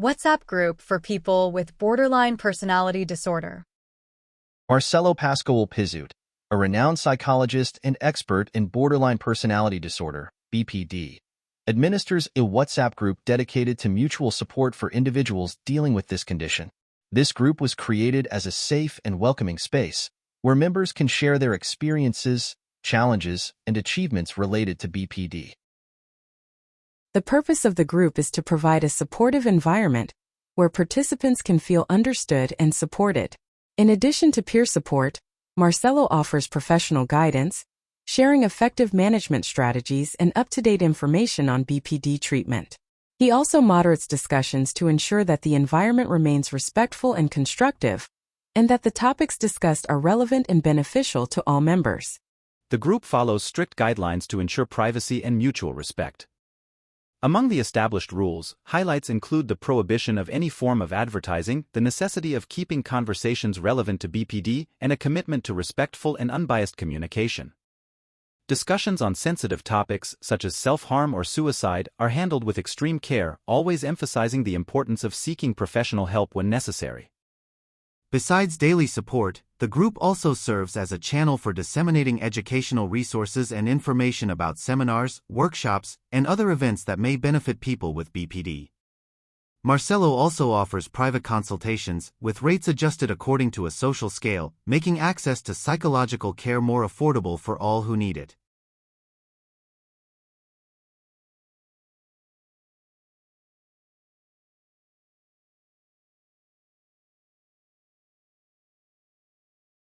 WhatsApp group for people with borderline personality disorder. Marcelo Paschoal Pizzut, a renowned psychologist and expert in borderline personality disorder, BPD, administers a WhatsApp group dedicated to mutual support for individuals dealing with this condition. This group was created as a safe and welcoming space where members can share their experiences, challenges, and achievements related to BPD. The purpose of the group is to provide a supportive environment where participants can feel understood and supported. In addition to peer support, Marcelo offers professional guidance, sharing effective management strategies and up-to-date information on BPD treatment. He also moderates discussions to ensure that the environment remains respectful and constructive, and that the topics discussed are relevant and beneficial to all members. The group follows strict guidelines to ensure privacy and mutual respect. Among the established rules, highlights include the prohibition of any form of advertising, the necessity of keeping conversations relevant to BPD, and a commitment to respectful and unbiased communication. Discussions on sensitive topics, such as self-harm or suicide, are handled with extreme care, always emphasizing the importance of seeking professional help when necessary. Besides daily support, the group also serves as a channel for disseminating educational resources and information about seminars, workshops, and other events that may benefit people with BPD. Marcelo also offers private consultations, with rates adjusted according to a social scale, making access to psychological care more affordable for all who need it.